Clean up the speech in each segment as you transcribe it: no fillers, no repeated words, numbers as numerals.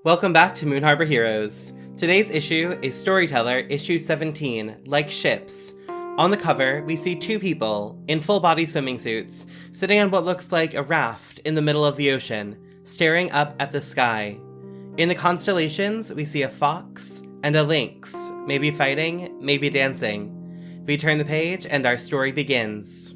Welcome back to Moon Harbor Heroes. Today's issue is Storyteller, issue 17, Like Ships. On the cover, we see two people, in full-body swimming suits, sitting on what looks like a raft in the middle of the ocean, staring up at the sky. In the constellations, we see a fox and a lynx, maybe fighting, maybe dancing. We turn the page and our story begins.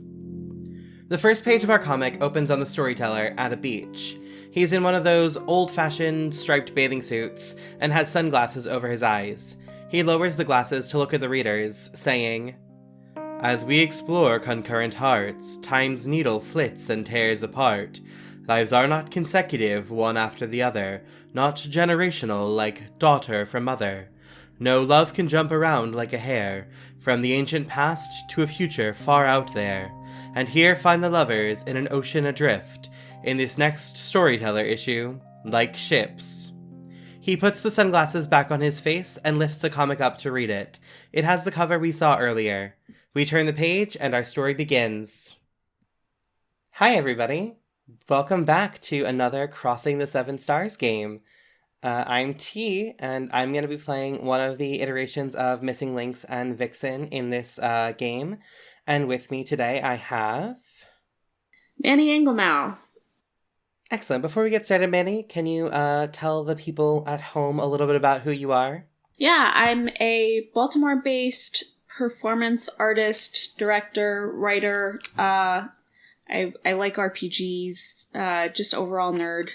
The first page of our comic opens on the storyteller at a beach. He's in one of those old-fashioned striped bathing suits and has sunglasses over his eyes. He lowers the glasses to look at the readers, saying, "As we explore concurrent hearts, time's needle flits and tears apart. Lives are not consecutive, one after the other, not generational like daughter from mother. No love can jump around like a hare, from the ancient past to a future far out there. And here find the lovers in an ocean adrift, in this next Storyteller issue, Like Ships." He puts the sunglasses back on his face and lifts the comic up to read it. It has the cover we saw earlier. We turn the page and our story begins. Hi everybody! Welcome back to another Crossing the Seven Stars game. I'm T, and I'm going to be playing one of the iterations of Missing Lynx and Vixen in this game. And with me today I have... Mani Yangilmau. Excellent. Before we get started, Manny, can you tell the people at home a little bit about who you are? Yeah, I'm a Baltimore-based performance artist, director, writer. I like RPGs, just overall nerd.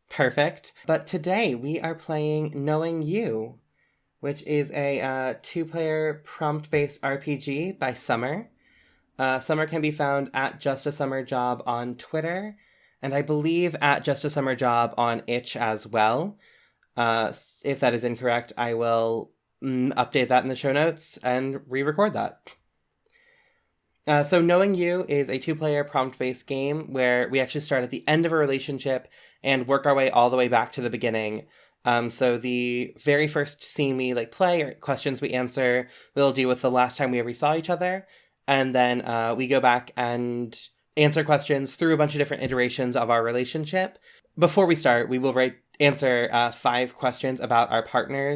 Perfect. But today we are playing Knowing You, which is a two-player prompt-based RPG by Summer. Summer can be found at Just a Summer Job on Twitter, and I believe at Just a Summer Job on Itch as well. If that is incorrect, I will update that in the show notes and re-record that. So Knowing You is a two-player prompt-based game where we actually start at the end of a relationship and work our way all the way back to the beginning. So the very first scene we play or questions we answer will deal with the last time we ever saw each other. And then we go back and answer questions through a bunch of different iterations of our relationship. Before we start, we will answer 5 questions about our partner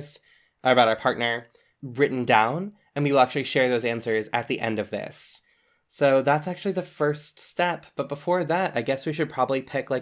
written down, and we will actually share those answers at the end of this. So that's actually the first step. But before that, I guess we should probably pick we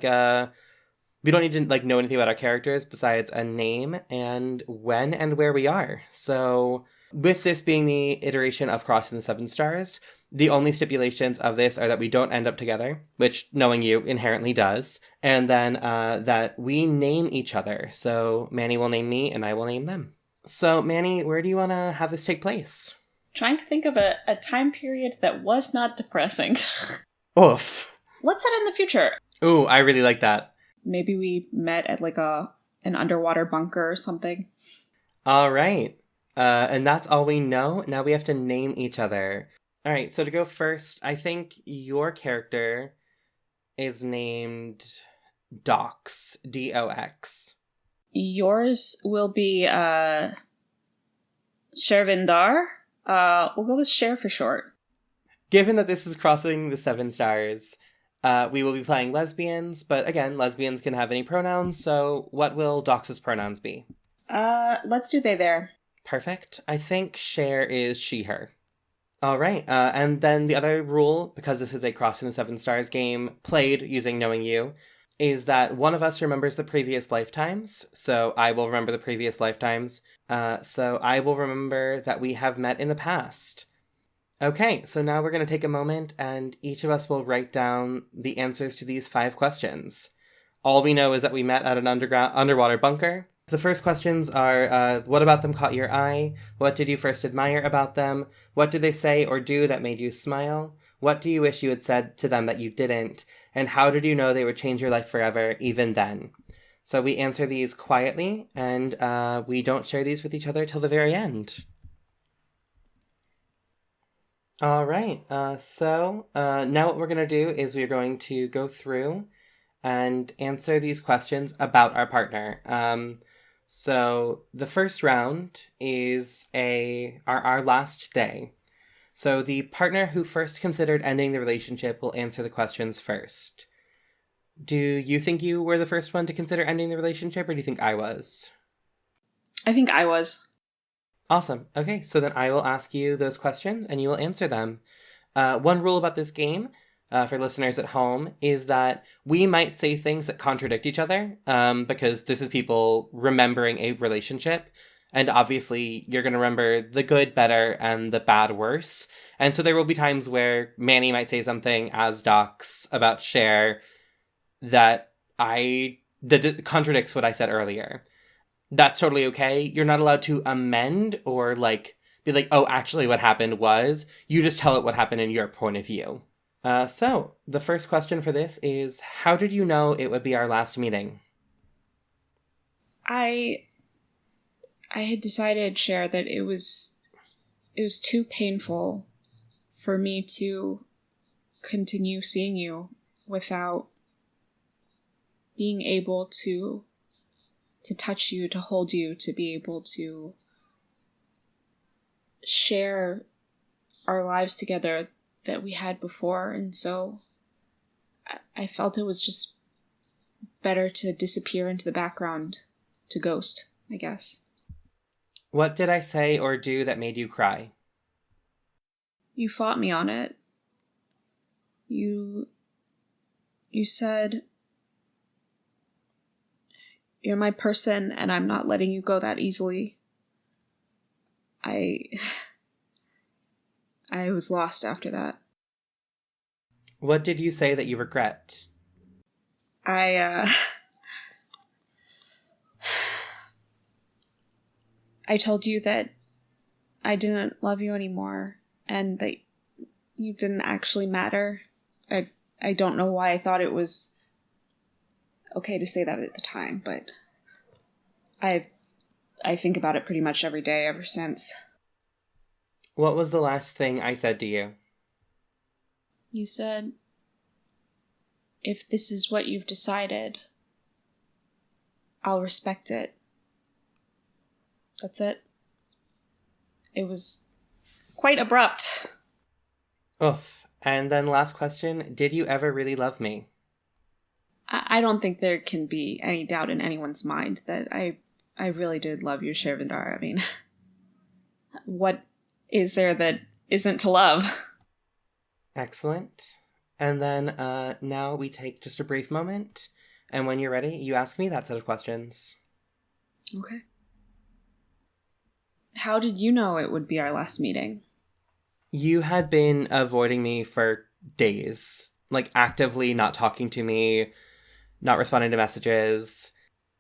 don't need to know anything about our characters besides a name and when and where we are. So with this being the iteration of Crossing the Seven Stars, the only stipulations of this are that we don't end up together, which Knowing You inherently does, and then that we name each other. So Manny will name me and I will name them. So Manny, where do you want to have this take place? Trying to think of a time period that was not depressing. Oof. Let's set it in the future. Ooh, I really like that. Maybe we met at an underwater bunker or something. All right. And that's all we know. Now we have to name each other. All right, so to go first, I think your character is named Dox, D-O-X. Yours will be Shervindar. We'll go with Cher for short. Given that this is Crossing the Seven Stars, we will be playing lesbians, but again, lesbians can have any pronouns, so what will Dox's pronouns be? Let's do they, there. Perfect. I think Cher is she, her. All right, and then the other rule, because this is a Crossing the Seven Stars game played using Knowing You, is that one of us remembers the previous lifetimes. So I will remember the previous lifetimes. So I will remember that we have met in the past. Okay, so now we're going to take a moment and each of us will write down the answers to these 5 questions. All we know is that we met at an underwater bunker. The first questions are, what about them caught your eye? What did you first admire about them? What did they say or do that made you smile? What do you wish you had said to them that you didn't? And how did you know they would change your life forever, even then? So we answer these quietly, and we don't share these with each other till the very end. All right, so now what we're going to do is we're going to go through and answer these questions about our partner. So the first round is our last day. So the partner who first considered ending the relationship will answer the questions first. Do you think you were the first one to consider ending the relationship, or do you think I was? I think I was. Awesome. Okay, so then I will ask you those questions and you will answer them. One rule about this game, for listeners at home, is that we might say things that contradict each other, because this is people remembering a relationship. And obviously, you're going to remember the good better and the bad worse. And so there will be times where Manny might say something as Docs about Cher that that contradicts what I said earlier. That's totally okay. You're not allowed to amend or be like, oh, actually what happened was, you just tell it what happened in your point of view. So the first question for this is, how did you know it would be our last meeting? I had decided, Cher, that it was too painful for me to continue seeing you without being able to touch you, to hold you, to be able to share our lives together that we had before. And so I felt it was just better to disappear into the background, to ghost, I guess. What did I say or do that made you cry? You fought me on it. You said, "You're my person and I'm not letting you go that easily." I was lost after that. What did you say that you regret? I told you that I didn't love you anymore and that you didn't actually matter. I don't know why I thought it was okay to say that at the time, but I think about it pretty much every day ever since. What was the last thing I said to you? You said, "If this is what you've decided, I'll respect it." That's it. It was quite abrupt. Oof. And then last question, did you ever really love me? I don't think there can be any doubt in anyone's mind that I really did love you, Shervindar. I mean, what is there that isn't to love? Excellent. And then now we take just a brief moment, and when you're ready, you ask me that set of questions. Okay. How did you know it would be our last meeting? You had been avoiding me for days, actively not talking to me, not responding to messages,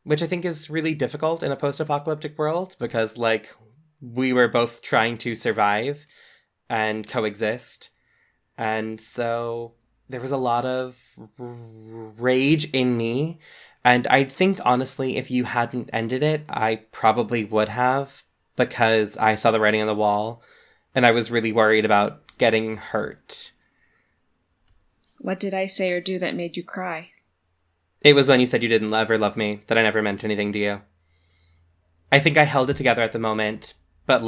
which I think is really difficult in a post-apocalyptic world because, we were both trying to survive and coexist. And so there was a lot of rage in me. And I think, honestly, if you hadn't ended it, I probably would have, because I saw the writing on the wall and I was really worried about getting hurt. What did I say or do that made you cry? It was when you said you didn't love me, that I never meant anything to you. I think I held it together at the moment, but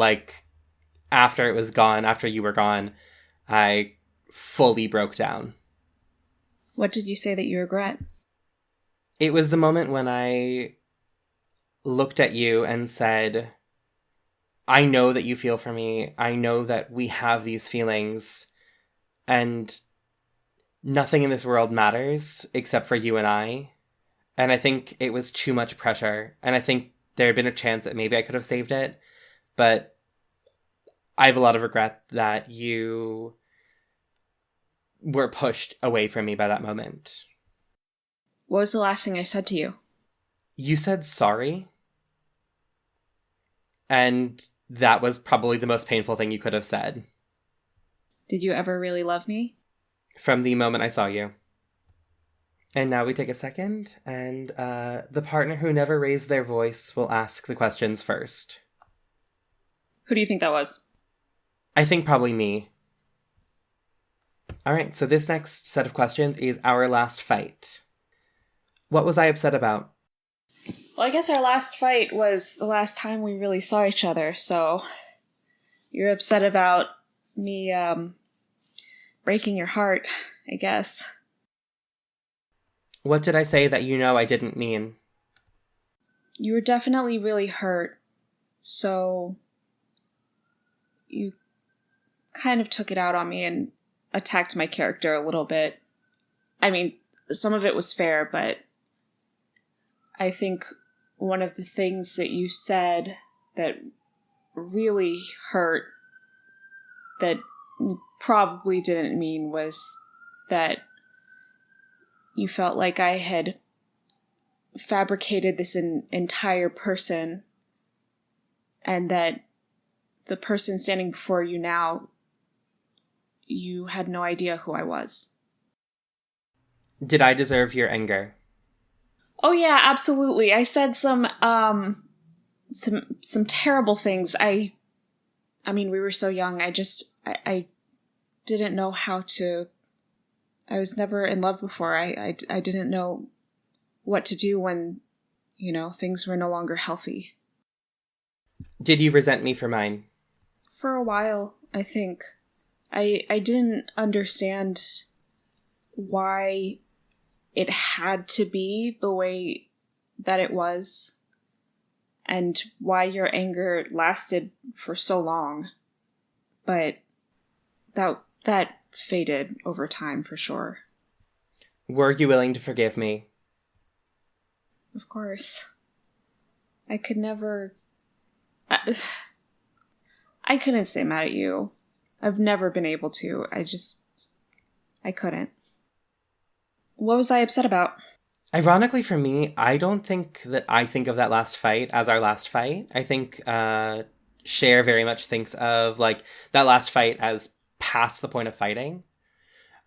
after it was gone, after you were gone, I fully broke down. What did you say that you regret? It was the moment when I looked at you and said, I know that you feel for me. I know that we have these feelings, and nothing in this world matters except for you and I. And I think it was too much pressure. And I think there had been a chance that maybe I could have saved it. But I have a lot of regret that you were pushed away from me by that moment. What was the last thing I said to you? You said sorry. And that was probably the most painful thing you could have said. Did you ever really love me? From the moment I saw you. And now we take a second, and the partner who never raised their voice will ask the questions first. Who do you think that was? I think probably me. All right, so this next set of questions is our last fight. What was I upset about? Well, I guess our last fight was the last time we really saw each other, so you're upset about me breaking your heart, I guess. What did I say that you know I didn't mean? You were definitely really hurt, so you kind of took it out on me and attacked my character a little bit. I mean, some of it was fair, but I think one of the things that you said that really hurt that you probably didn't mean was that you felt like I had fabricated this entire person and that the person standing before you now, you had no idea who I was. Did I deserve your anger? Oh yeah, absolutely. I said some terrible things. I mean, we were so young. I didn't know how to. I was never in love before. I didn't know what to do when, things were no longer healthy. Did you resent me for mine? For a while, I think. I didn't understand why it had to be the way that it was and why your anger lasted for so long. But that faded over time for sure. Were you willing to forgive me? Of course. I could never... I couldn't stay mad at you. I've never been able to. I couldn't. What was I upset about? Ironically for me, I don't think that I think of that last fight as our last fight. I think Cher very much thinks of like that last fight as past the point of fighting.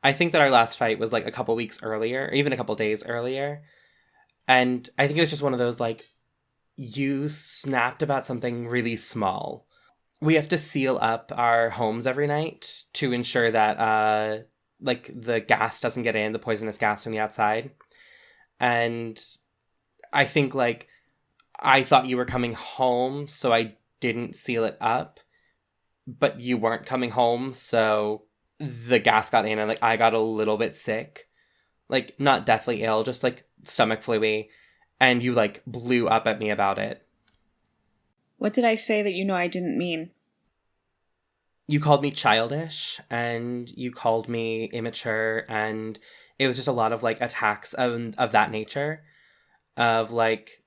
I think that our last fight was like a couple weeks earlier, or even a couple days earlier. And I think it was just one of those like, you snapped about something really small. We have to seal up our homes every night to ensure that like the gas doesn't get in, the poisonous gas from the outside. And I think like I thought you were coming home, so I didn't seal it up. But you weren't coming home, so the gas got in and like I got a little bit sick. Like not deathly ill, just like stomach flu-y. And you like blew up at me about it. What did I say that I didn't mean? You called me childish and you called me immature, and it was just a lot of like attacks of that nature. Of like,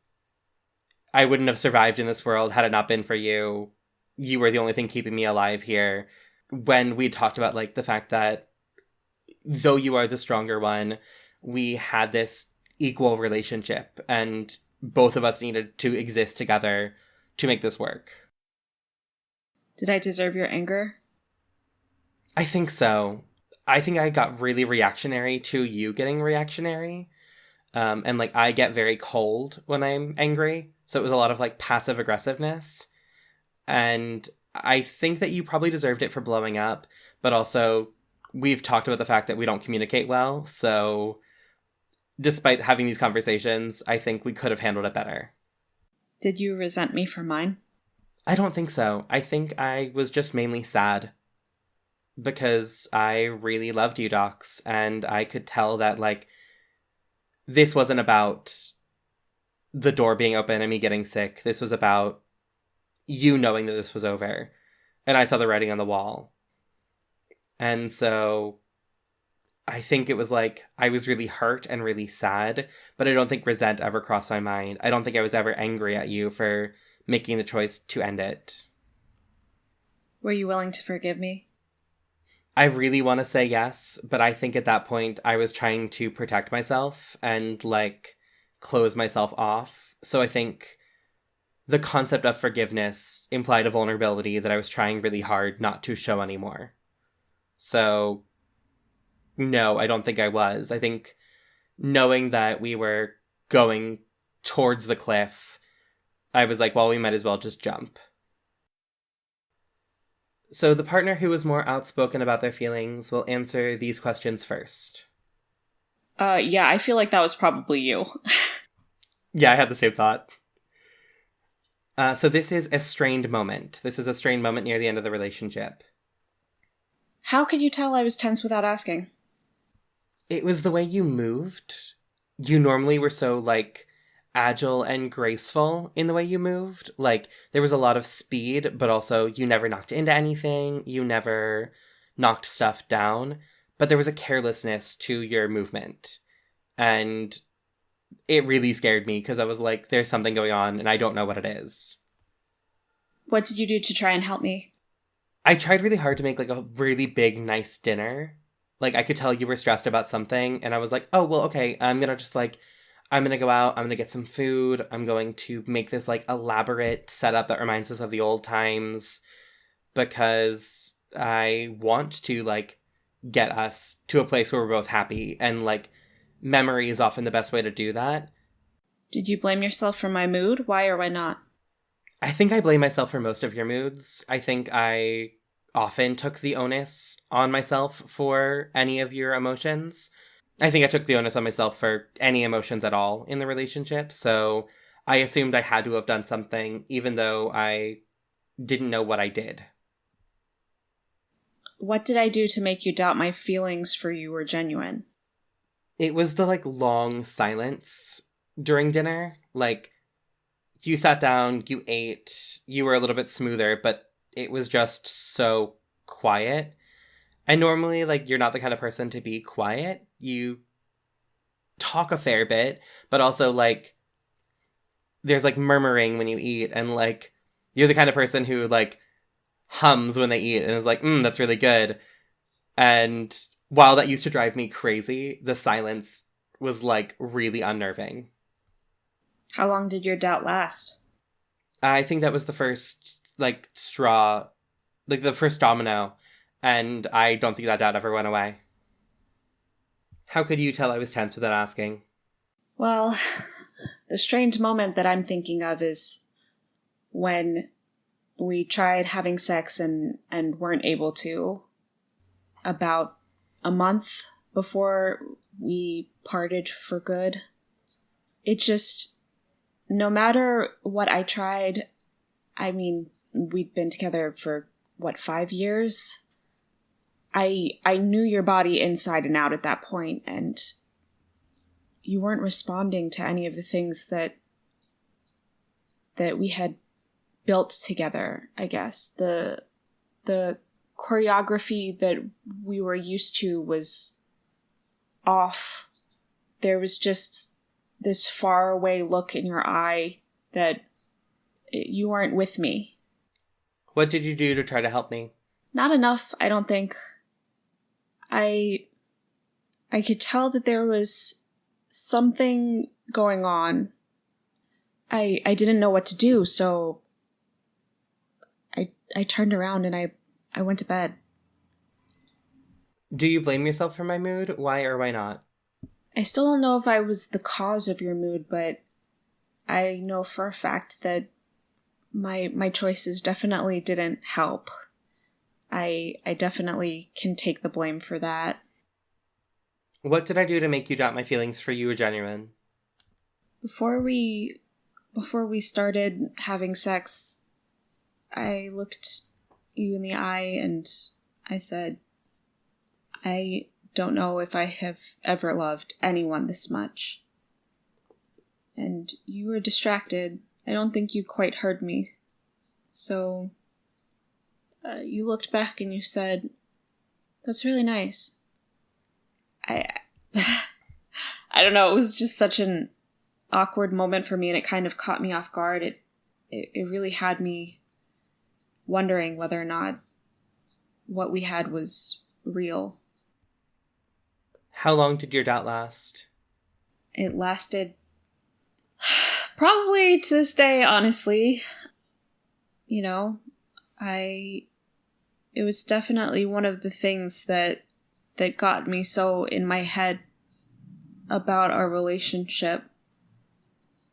I wouldn't have survived in this world had it not been for you. You were the only thing keeping me alive here. When we talked about like the fact that though you are the stronger one, we had this equal relationship and both of us needed to exist together to make this work. Did I deserve your anger? I think so. I think I got really reactionary to you getting reactionary. And like I get very cold when I'm angry. So it was a lot of like passive aggressiveness. And I think that you probably deserved it for blowing up. But also we've talked about the fact that we don't communicate well. So despite having these conversations, I think we could have handled it better. Did you resent me for mine? I don't think so. I think I was just mainly sad because I really loved you, Docs, and I could tell that, like, this wasn't about the door being open and me getting sick. This was about you knowing that this was over. And I saw the writing on the wall. And so I think it was like, I was really hurt and really sad, but I don't think resent ever crossed my mind. I don't think I was ever angry at you for making the choice to end it. Were you willing to forgive me? I really want to say yes, but I think at that point I was trying to protect myself and like close myself off. So I think the concept of forgiveness implied a vulnerability that I was trying really hard not to show anymore. So no, I don't think I was. I think knowing that we were going towards the cliff, I was like, well, we might as well just jump. So the partner who was more outspoken about their feelings will answer these questions first. Yeah, I feel like that was probably you. Yeah, I had the same thought. So this is a strained moment. This is a strained moment near the end of the relationship. How could you tell I was tense without asking? It was the way you moved. you normally were so, like, agile and graceful in the way you moved. Like, there was a lot of speed, but also you never knocked into anything, you never knocked stuff down, but there was a carelessness to your movement. And it really scared me because I was like, there's something going on and I don't know what it is. What did you do to try and help me? I tried really hard to make like a really big, nice dinner. Like I could tell you were stressed about something, and I was like, oh, well, okay, I'm gonna go out, I'm gonna get some food, I'm going to make this like elaborate setup that reminds us of the old times because I want to like get us to a place where we're both happy, and like memory is often the best way to do that. Did you blame yourself for my mood? Why or why not? I think I blame myself for most of your moods. I think I often took the onus on myself for any of your emotions. I think I took the onus on myself for any emotions at all in the relationship. So I assumed I had to have done something, even though I didn't know what I did. What did I do to make you doubt my feelings for you were genuine? It was the like long silence during dinner. Like, you sat down, you ate, you were a little bit smoother, but it was just so quiet. And normally, like, you're not the kind of person to be quiet. You talk a fair bit, but also, like, there's, like, murmuring when you eat, and, like, you're the kind of person who, like, hums when they eat and is like, that's really good. And while that used to drive me crazy, the silence was, like, really unnerving. How long did your doubt last? I think that was the first, like, straw, like, the first domino, and I don't think that doubt ever went away. How could you tell I was tense without asking? Well, the strange moment that I'm thinking of is when we tried having sex and weren't able to about a month before we parted for good. It just, no matter what I tried, I mean, we'd been together for, 5 years? I knew your body inside and out at that point, and you weren't responding to any of the things that we had built together, I guess. The choreography that we were used to was off. There was just this faraway look in your eye that you weren't with me. What did you do to try to help me? Not enough, I don't think. I could tell that there was something going on. I didn't know what to do, so I turned around and I went to bed. Do you blame yourself for my mood? Why or why not? I still don't know if I was the cause of your mood, but I know for a fact that my choices definitely didn't help. I definitely can take the blame for that. What did I do to make you doubt my feelings for you were genuine? Before we started having sex, I looked you in the eye and I said, I don't know if I have ever loved anyone this much. And you were distracted. I don't think you quite heard me. So you looked back and you said, that's really nice. I I don't know, it was just such an awkward moment for me, and it kind of caught me off guard. It really had me wondering whether or not what we had was real. How long did your doubt last? It lasted probably to this day, honestly. You know, it was definitely one of the things that got me so in my head about our relationship.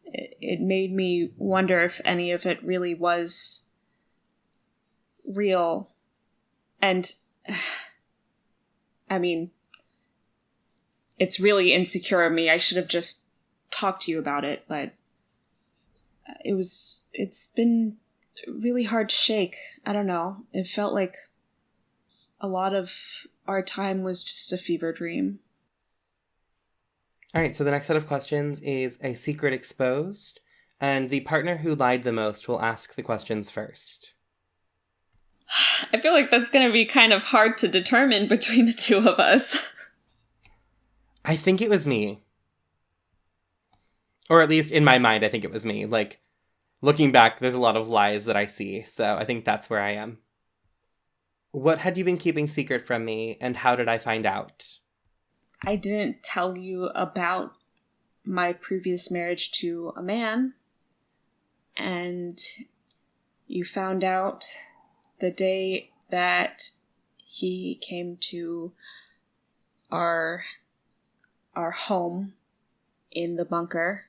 It made me wonder if any of it really was real. And, I mean, it's really insecure of me. I should have just talked to you about it, but it's been really hard to shake. I don't know. It felt like a lot of our time was just a fever dream. All right, so the next set of questions is a secret exposed, and the partner who lied the most will ask the questions first. I feel like that's going to be kind of hard to determine between the two of us. I think it was me. Or at least in my mind, I think it was me. Like, looking back, there's a lot of lies that I see, so I think that's where I am. What had you been keeping secret from me, and how did I find out? I didn't tell you about my previous marriage to a man, and you found out the day that he came to our home in the bunker.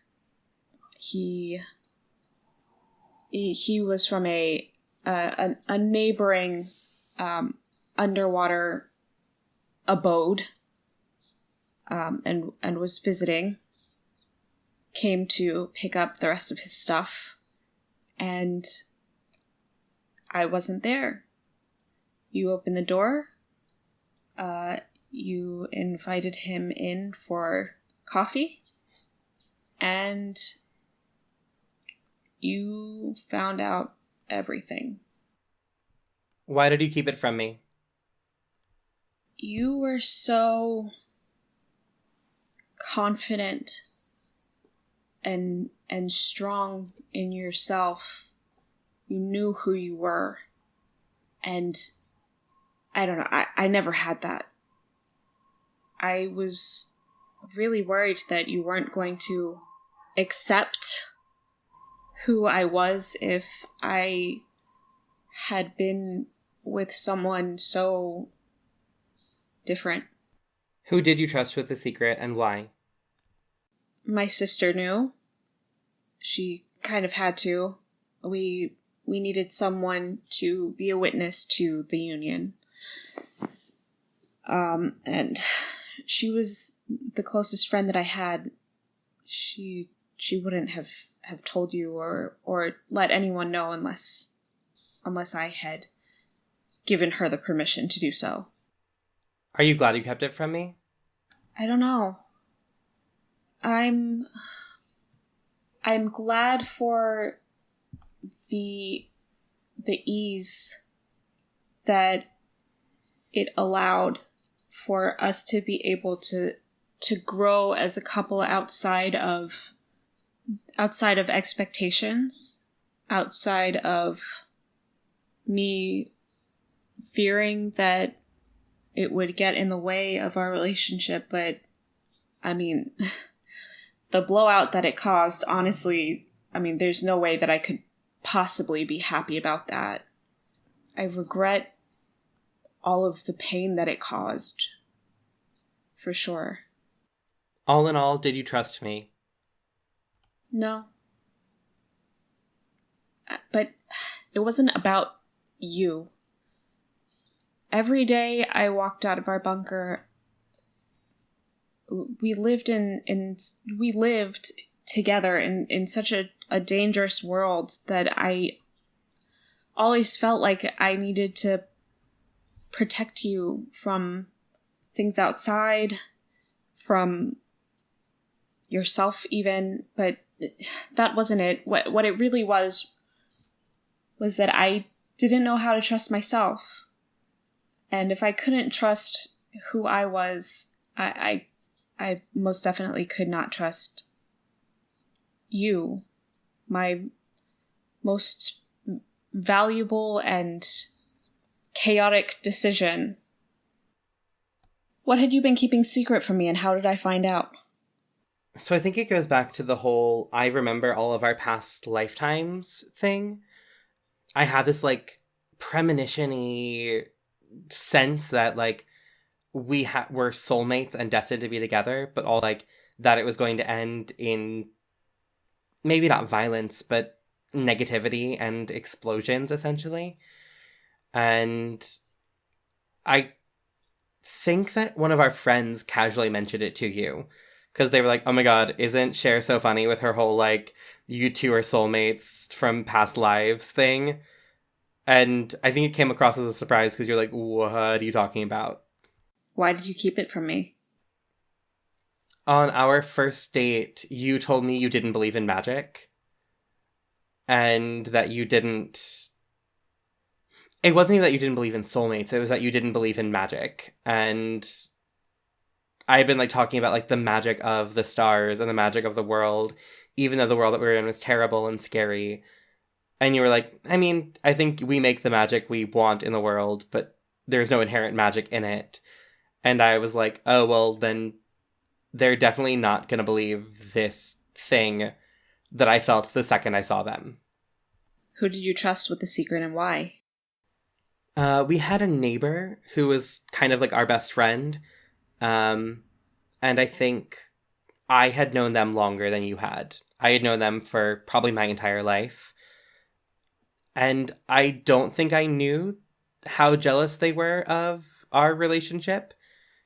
He was from a neighboring underwater abode, and was visiting. Came to pick up the rest of his stuff, and I wasn't there. You opened the door. You invited him in for coffee, and you found out everything. Why did you keep it from me? You were so confident and strong in yourself. You knew who you were. And I don't know, I never had that. I was really worried that you weren't going to accept who I was if I had been with someone so different. Who did you trust with the secret, and why? My sister knew. She kind of had to. We needed someone to be a witness to the union. And she was the closest friend that I had. She wouldn't have told you or let anyone know unless I had given her the permission to do so. Are you glad you kept it from me? I don't know. I'm glad for the ease that it allowed for us to be able to grow as a couple outside of expectations, outside of me fearing that it would get in the way of our relationship. But I mean, the blowout that it caused, honestly, I mean, there's no way that I could possibly be happy about that. I regret all of the pain that it caused, for sure. All in all, did you trust me? No. But it wasn't about you. Every day I walked out of our bunker, we lived together in such a dangerous world that I always felt like I needed to protect you from things outside, from yourself even, but that wasn't it. What it really was that I didn't know how to trust myself. And if I couldn't trust who I was, I most definitely could not trust you, my most valuable and chaotic decision. What had you been keeping secret from me, and how did I find out? So I think it goes back to the whole I remember all of our past lifetimes thing. I had this, like, premonition-y sense that, like, we were soulmates and destined to be together, but also, like, that it was going to end in maybe not violence, but negativity and explosions, essentially. And I think that one of our friends casually mentioned it to you, because they were like, oh my god, isn't Cher so funny with her whole, like, you two are soulmates from past lives thing? And I think it came across as a surprise, because you're like, what are you talking about? Why did you keep it from me? On our first date, you told me you didn't believe in magic. And that you didn't... It wasn't even that you didn't believe in soulmates, it was that you didn't believe in magic. And I had been, like, talking about, like, the magic of the stars and the magic of the world, even though the world that we were in was terrible and scary. And you were like, I mean, I think we make the magic we want in the world, but there's no inherent magic in it. And I was like, oh, well, then they're definitely not going to believe this thing that I felt the second I saw them. Who did you trust with the secret and why? We had a neighbor who was kind of like our best friend. And I think I had known them longer than you had. I had known them for probably my entire life. And I don't think I knew how jealous they were of our relationship,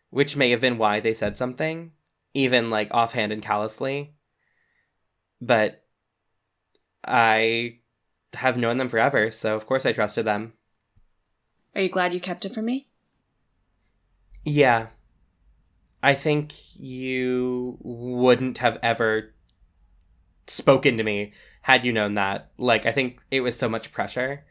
which may have been why they said something, even like offhand and callously. But I have known them forever, so of course I trusted them. Are you glad you kept it from me? Yeah. I think you wouldn't have ever spoken to me had you known that. Like, I think it was so much pressure.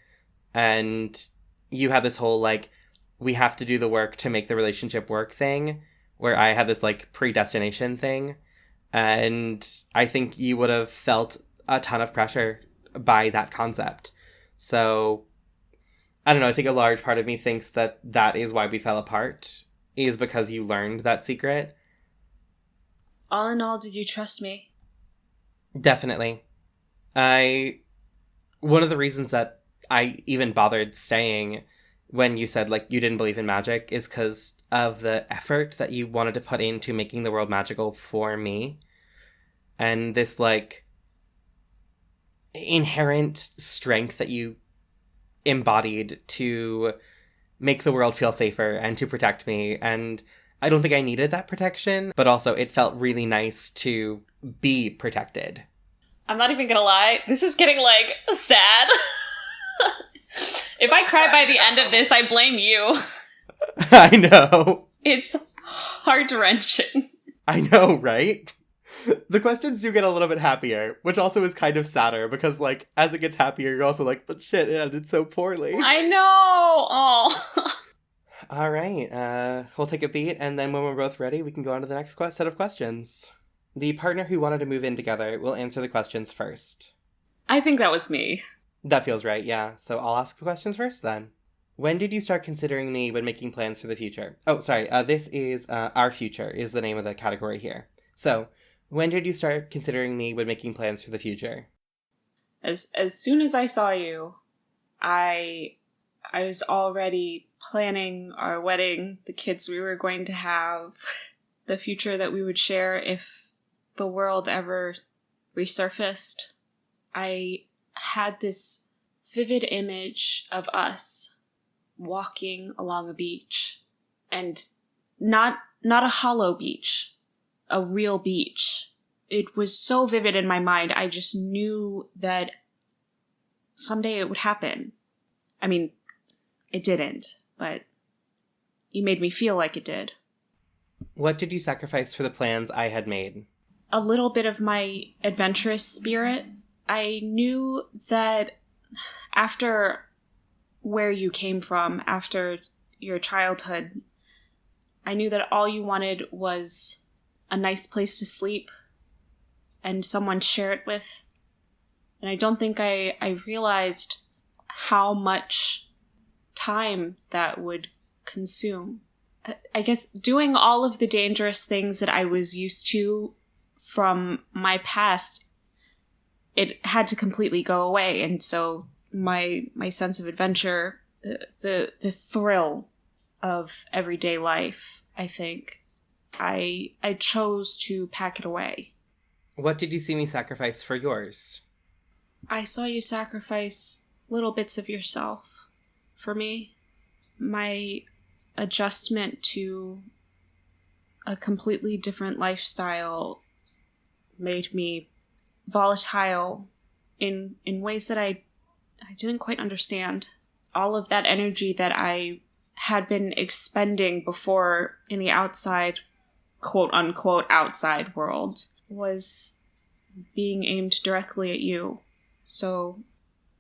And you had this whole, like, we have to do the work to make the relationship work thing, where I had this, like, predestination thing. And I think you would have felt a ton of pressure by that concept. So, I don't know, I think a large part of me thinks that that is why we fell apart, is because you learned that secret. All in all, did you trust me? Definitely. One of the reasons that I even bothered staying when you said, like, you didn't believe in magic is because of the effort that you wanted to put into making the world magical for me. And this, like, inherent strength that you embodied to make the world feel safer and to protect me. And I don't think I needed that protection, but also it felt really nice to be protected. I'm not even gonna lie, this is getting, like, sad. If I cry by the end of this, I blame you. I know. It's heart-wrenching. I know, right? The questions do get a little bit happier, which also is kind of sadder because, like, as it gets happier, you're also like, but shit, it ended so poorly. I know! Oh. All right, we'll take a beat, and then when we're both ready, we can go on to the next set of questions. The partner who wanted to move in together will answer the questions first. I think that was me. That feels right, yeah. So I'll ask the questions first, then. When did you start considering me when making plans for the future? Oh, sorry, this is Our Future is the name of the category here. So, when did you start considering me when making plans for the future? As soon as I saw you, I was already planning our wedding, the kids we were going to have, the future that we would share if the world ever resurfaced. I had this vivid image of us walking along a beach, and not a hollow beach, a real beach. It was so vivid in my mind. I just knew that someday it would happen. I mean, it didn't, but you made me feel like it did. What did you sacrifice for the plans I had made? A little bit of my adventurous spirit. I knew that after where you came from, after your childhood, I knew that all you wanted was a nice place to sleep and someone to share it with. And I don't think I realized how much time that would consume. I guess doing all of the dangerous things that I was used to from my past, it had to completely go away. And so my sense of adventure, the thrill of everyday life, I think, I chose to pack it away. What did you see me sacrifice for yours? I saw you sacrifice little bits of yourself for me. My adjustment to a completely different lifestyle made me volatile in ways that I didn't quite understand. All of that energy that I had been expending before in the outside quote-unquote outside world was being aimed directly at you. So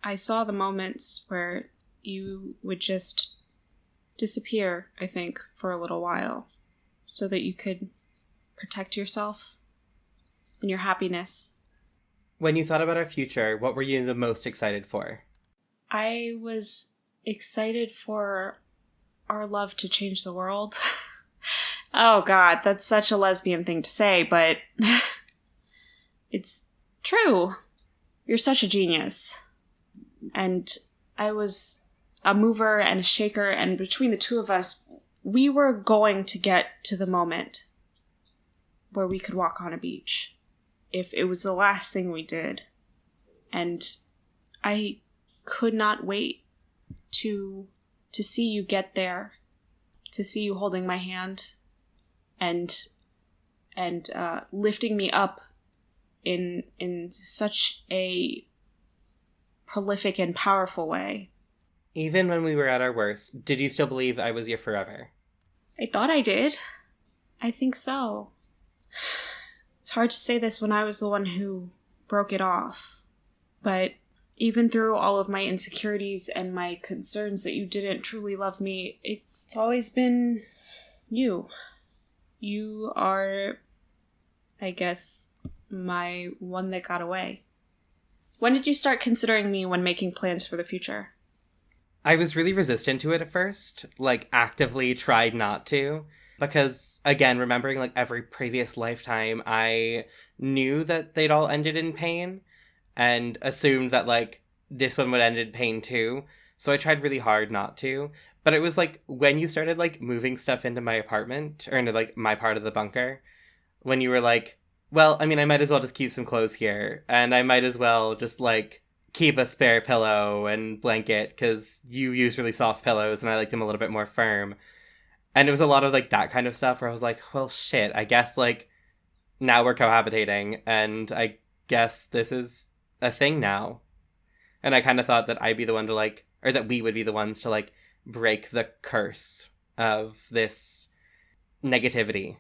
I saw the moments where you would just disappear, I think, for a little while, so that you could protect yourself and your happiness. When you thought about our future, what were you the most excited for? I was excited for our love to change the world. Oh God, that's such a lesbian thing to say, but it's true. You're such a genius. And I was a mover and a shaker, and between the two of us, we were going to get to the moment where we could walk on a beach. If it was the last thing we did. And I could not wait to see you get there, to see you holding my hand and lifting me up in such a prolific and powerful way. Even when we were at our worst, did you still believe I was your forever? I thought I did. I think so. It's hard to say this when I was the one who broke it off. But even through all of my insecurities and my concerns that you didn't truly love me, it's always been you. You are, I guess, my one that got away. When did you start considering me when making plans for the future? I was really resistant to it at first, like actively tried not to, because again, remembering like every previous lifetime, I knew that they'd all ended in pain and assumed that like this one would end in pain too. So I tried really hard not to. But it was like when you started like moving stuff into my apartment or into like my part of the bunker, when you were like, well, I mean, I might as well just keep some clothes here, and I might as well just like keep a spare pillow and blanket because you use really soft pillows and I like them a little bit more firm. And it was a lot of like that kind of stuff where I was like, well, shit, I guess like now we're cohabitating and I guess this is a thing now. And I kind of thought that I'd be the one to like, or that we would be the ones to like break the curse of this negativity.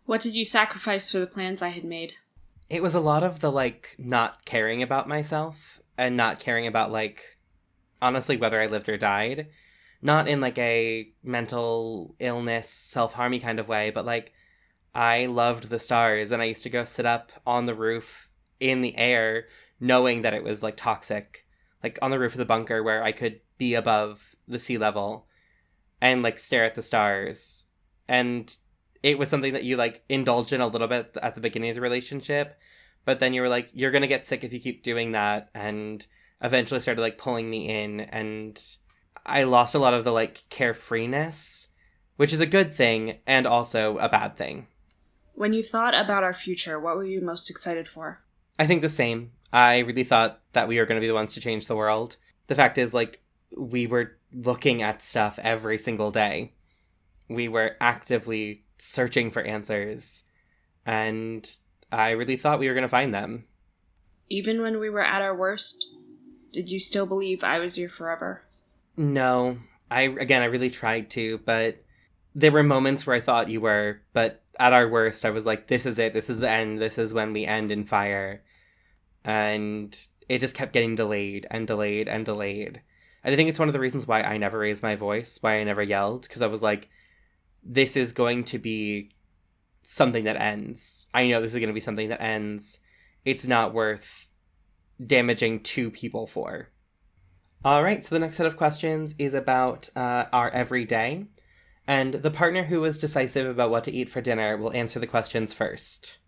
What did you sacrifice for the plans I had made? It was a lot of the like not caring about myself and not caring about like honestly whether I lived or died. Not in like a mental illness, self-harmy kind of way, but like I loved the stars and I used to go sit up on the roof in the air knowing that it was like toxic, like on the roof of the bunker where I could be above the sea level and like stare at the stars. And it was something that you like indulged in a little bit at the beginning of the relationship, but then you were like, you're gonna get sick if you keep doing that, and eventually started like pulling me in, and I lost a lot of the like carefreeness, which is a good thing and also a bad thing. When you thought about our future, what were you most excited for? I think the same. I really thought that we were going to be the ones to change the world. The fact is, like, we were looking at stuff every single day. We were actively searching for answers. And I really thought we were going to find them. Even when we were at our worst, did you still believe I was your forever? No. I really tried to, but there were moments where I thought you were, but at our worst, I was like, this is it. This is the end. This is when we end in fire. And it just kept getting delayed and delayed and delayed. And I think it's one of the reasons why I never raised my voice, why I never yelled, because I was like, this is going to be something that ends. I know this is going to be something that ends. It's not worth damaging two people for. All right, so the next set of questions is about our everyday. And the partner who was decisive about what to eat for dinner will answer the questions first.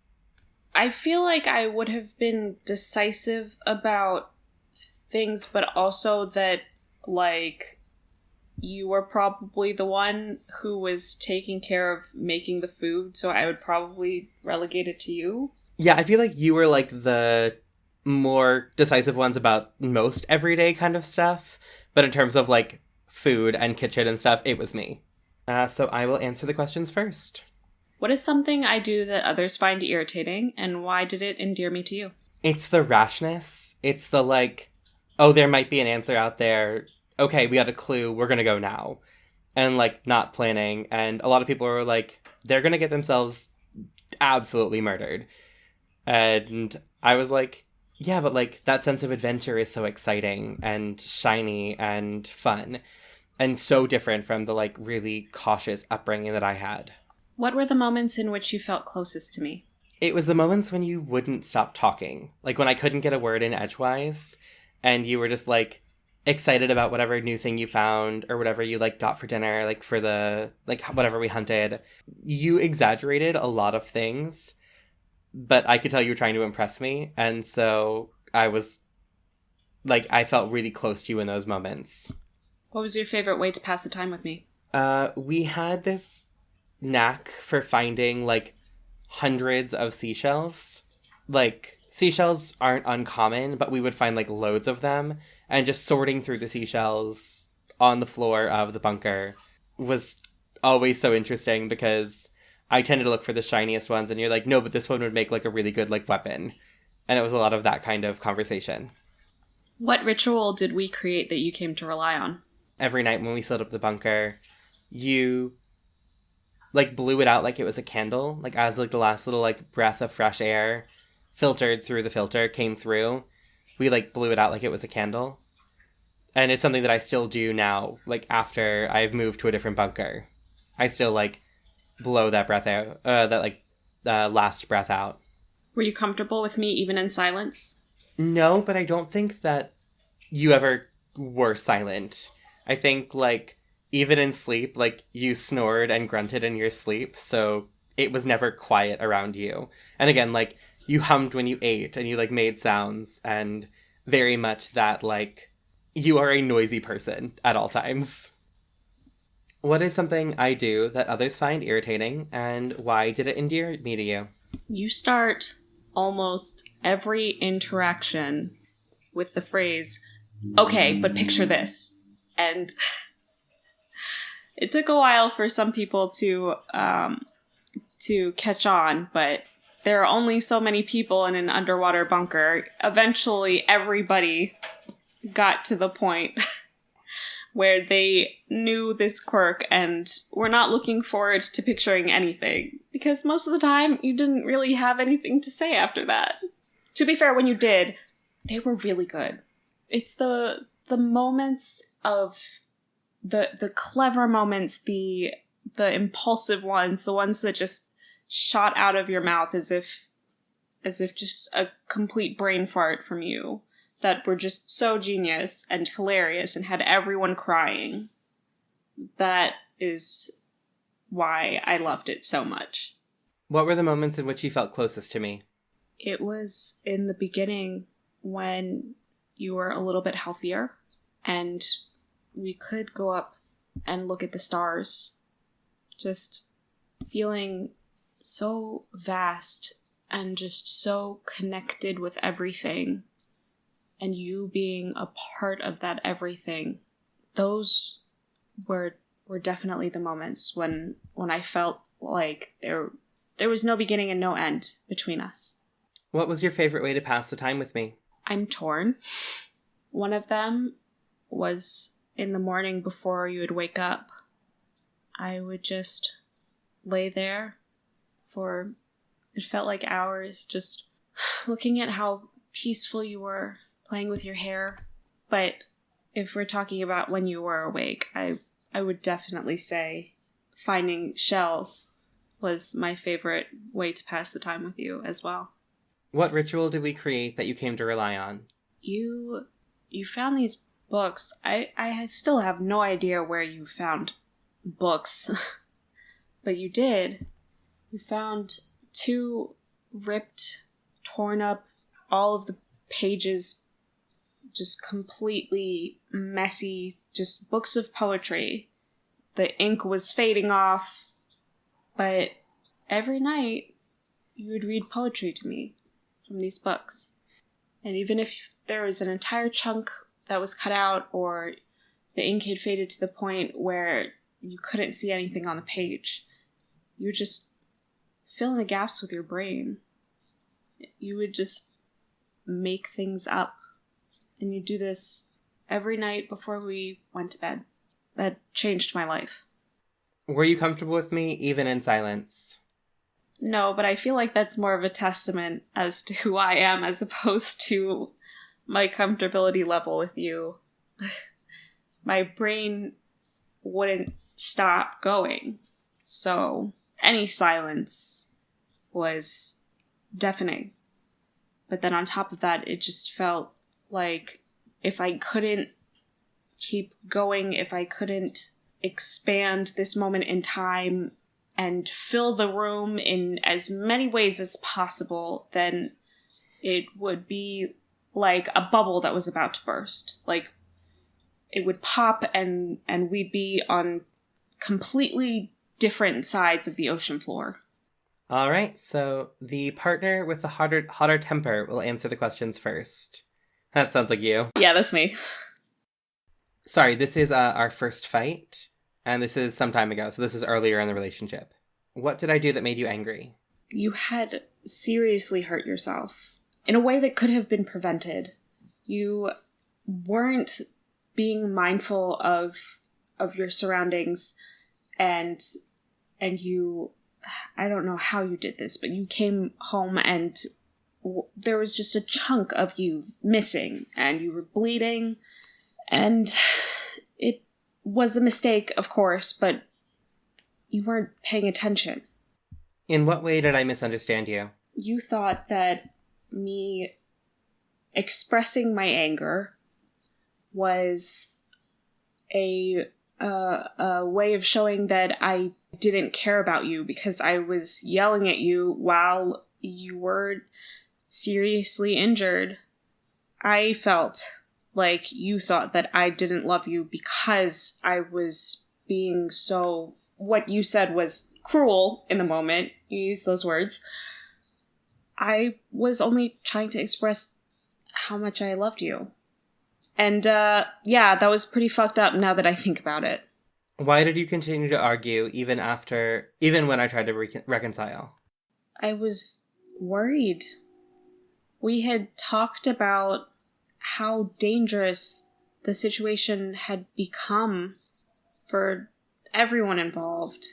I feel like I would have been decisive about things, but also that, like, you were probably the one who was taking care of making the food, so I would probably relegate it to you. Yeah, I feel like you were, like, the more decisive ones about most everyday kind of stuff, but in terms of, like, food and kitchen and stuff, it was me. So I will answer the questions first. What is something I do that others find irritating, and why did it endear me to you? It's the rashness. It's the, like, oh, there might be an answer out there. Okay, we got a clue. We're going to go now. And, like, not planning. And a lot of people are like, they're going to get themselves absolutely murdered. And I was like, yeah, but like that sense of adventure is so exciting and shiny and fun and so different from the like really cautious upbringing that I had. What were the moments in which you felt closest to me? It was the moments when you wouldn't stop talking. Like when I couldn't get a word in edgewise and you were just like excited about whatever new thing you found or whatever you like got for dinner, like for the like whatever we hunted. You exaggerated a lot of things, but I could tell you were trying to impress me, and so I was like I felt really close to you in those moments. What was your favorite way to pass the time with me? We had this knack for finding like hundreds of seashells. Like seashells aren't uncommon, but we would find like loads of them, and just sorting through the seashells on the floor of the bunker was always so interesting because I tended to look for the shiniest ones and you're like, no, but this one would make like a really good like weapon. And it was a lot of that kind of conversation. What ritual did we create that you came to rely on? Every night when we set up the bunker, you like blew it out like it was a candle. Like as like the last little like breath of fresh air filtered through the filter came through, we like blew it out like it was a candle. And it's something that I still do now, like after I've moved to a different bunker. I still like blow that breath out, last breath out. Were you comfortable with me even in silence? No, but I don't think that you ever were silent. I think, like, even in sleep, like, you snored and grunted in your sleep, so it was never quiet around you. And again, like, you hummed when you ate, and you, like, made sounds, and very much that, like, you are a noisy person at all times. What is something I do that others find irritating, and why did it endear me to you? You start almost every interaction with the phrase, okay, but picture this. And it took a while for some people to catch on, but there are only so many people in an underwater bunker. Eventually, everybody got to the point where they knew this quirk and were not looking forward to picturing anything. Because most of the time, you didn't really have anything to say after that. To be fair, when you did, they were really good. It's the moments of the clever moments, the impulsive ones, the ones that just shot out of your mouth as if just a complete brain fart from you, that were just so genius and hilarious and had everyone crying. That is why I loved it so much. What were the moments in which you felt closest to me? It was in the beginning when you were a little bit healthier and we could go up and look at the stars, just feeling so vast and just so connected with everything, and you being a part of that everything. Those were definitely the moments when I felt like there was no beginning and no end between us. What was your favorite way to pass the time with me? I'm torn. One of them was in the morning before you would wake up. I would just lay there for, it felt like hours, just looking at how peaceful you were, playing with your hair. But if we're talking about when you were awake, I would definitely say finding shells was my favorite way to pass the time with you as well. What ritual did we create that you came to rely on? You found these books. I still have no idea where you found books, but you did. You found 2 ripped, torn up, all of the pages just completely messy, just books of poetry. The ink was fading off, but every night you would read poetry to me from these books. And even if there was an entire chunk that was cut out or the ink had faded to the point where you couldn't see anything on the page, you would just fill in the gaps with your brain. You would just make things up. And you do this every night before we went to bed. That changed my life. Were you comfortable with me even in silence? No, but I feel like that's more of a testament as to who I am as opposed to my comfortability level with you. My brain wouldn't stop going. So any silence was deafening. But then on top of that, it just felt like if I couldn't keep going, if I couldn't expand this moment in time and fill the room in as many ways as possible, then it would be like a bubble that was about to burst. Like, it would pop and we'd be on completely different sides of the ocean floor. All right, so the partner with the hotter temper will answer the questions first. That sounds like you. Yeah, that's me. Sorry, this is our first fight, and this is some time ago, so this is earlier in the relationship. What did I do that made you angry? You had seriously hurt yourself in a way that could have been prevented. You weren't being mindful of your surroundings, and you, I don't know how you did this, but you came home and there was just a chunk of you missing, and you were bleeding, and it was a mistake, of course, but you weren't paying attention. In what way did I misunderstand you? You thought that me expressing my anger was a way of showing that I didn't care about you because I was yelling at you while you were seriously injured. I felt like you thought that I didn't love you because I was being so, what you said was cruel in the moment. You used those words. I was only trying to express how much I loved you. And, yeah, that was pretty fucked up now that I think about it. Why did you continue to argue even when I tried to reconcile? I was worried. We had talked about how dangerous the situation had become for everyone involved.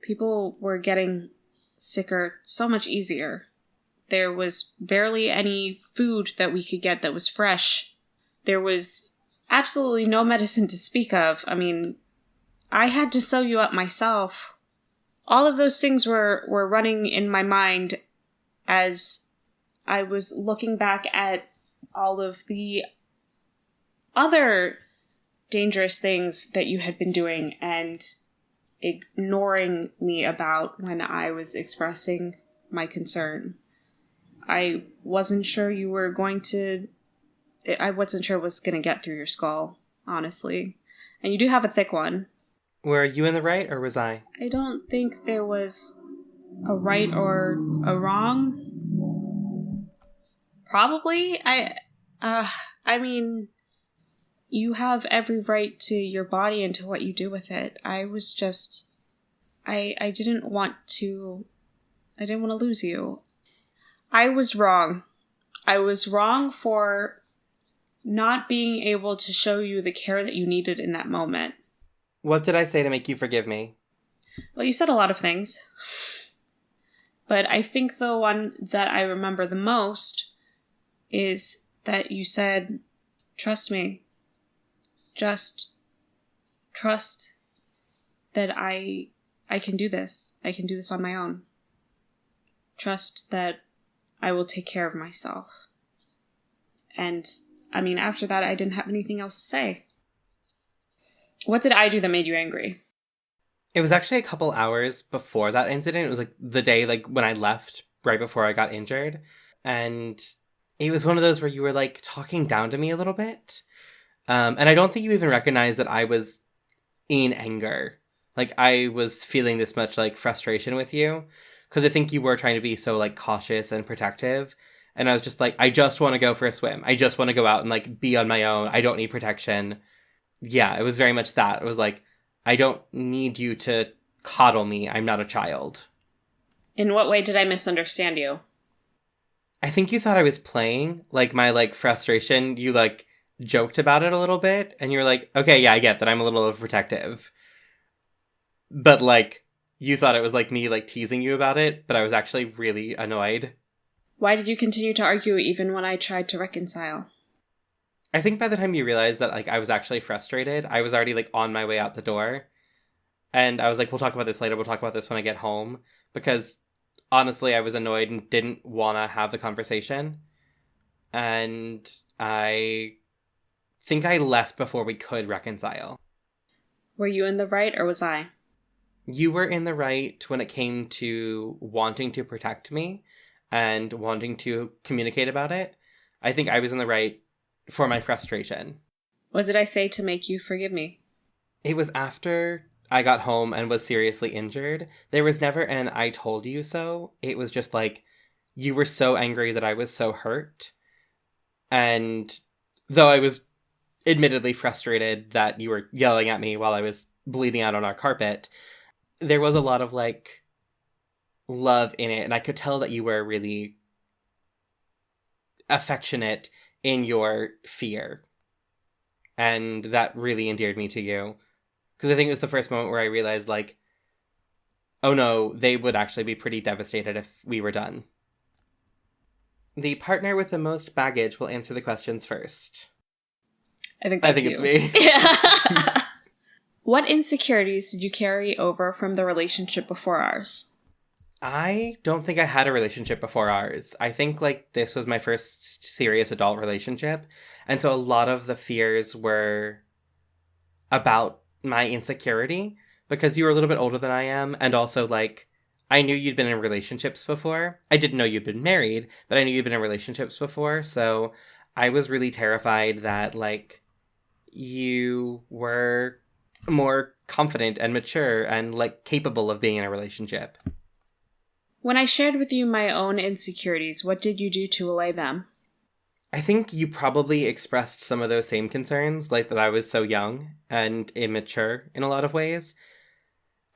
People were getting sicker so much easier. There was barely any food that we could get that was fresh. There was absolutely no medicine to speak of. I mean, I had to sew you up myself. All of those things were running in my mind as I was looking back at all of the other dangerous things that you had been doing and ignoring me about when I was expressing my concern. I wasn't sure it was going to get through your skull, honestly. And you do have a thick one. Were you in the right, or was I? I don't think there was a right or a wrong. Probably. I mean, you have every right to your body and to what you do with it. I was just, I didn't want to lose you. I was wrong. I was wrong for not being able to show you the care that you needed in that moment. What did I say to make you forgive me? Well, you said a lot of things. But I think the one that I remember the most is that you said, trust me. Just trust that I can do this. I can do this on my own. Trust that I will take care of myself. And, I mean, after that, I didn't have anything else to say. What did I do that made you angry? It was actually a couple hours before that incident. It was like the day when I left right before I got injured. And it was one of those where you were like talking down to me a little bit. And I don't think you even recognized that I was in anger. Like, I was feeling this much like frustration with you. Because I think you were trying to be so like cautious and protective. And I was just like, I just want to go for a swim. I just want to go out and like be on my own. I don't need protection. Yeah, it was very much that. It was like, I don't need you to coddle me. I'm not a child. In what way did I misunderstand you? I think you thought I was playing, like, my, like, frustration. You, like, joked about it a little bit, and you were like, okay, yeah, I get that I'm a little overprotective. But, like, you thought it was like me like teasing you about it, but I was actually really annoyed. Why did you continue to argue even when I tried to reconcile? I think by the time you realized that like I was actually frustrated, I was already like on my way out the door. And I was like, we'll talk about this later. We'll talk about this when I get home. Because honestly, I was annoyed and didn't want to have the conversation. And I think I left before we could reconcile. Were you in the right or was I? You were in the right when it came to wanting to protect me and wanting to communicate about it. I think I was in the right for my frustration. What did I say to make you forgive me? It was after I got home and was seriously injured. There was never an I told you so. It was just like, you were so angry that I was so hurt. And though I was admittedly frustrated that you were yelling at me while I was bleeding out on our carpet, there was a lot of like love in it. And I could tell that you were really affectionate in your fear. And that really endeared me to you. Because I think it was the first moment where I realized, like, oh no, they would actually be pretty devastated if we were done. The partner with the most baggage will answer the questions first. I think that's it's you. me. Yeah. What insecurities did you carry over from the relationship before ours? I don't think I had a relationship before ours. I think, like, this was my first serious adult relationship. And so a lot of the fears were about my insecurity, because you were a little bit older than I am, and also, like, I knew you'd been in relationships before. I didn't know you'd been married, but I knew you'd been in relationships before, so I was really terrified that, like, you were more confident and mature and, like, capable of being in a relationship. When I shared with you my own insecurities, what did you do to allay them? I think you probably expressed some of those same concerns, like that I was so young and immature in a lot of ways.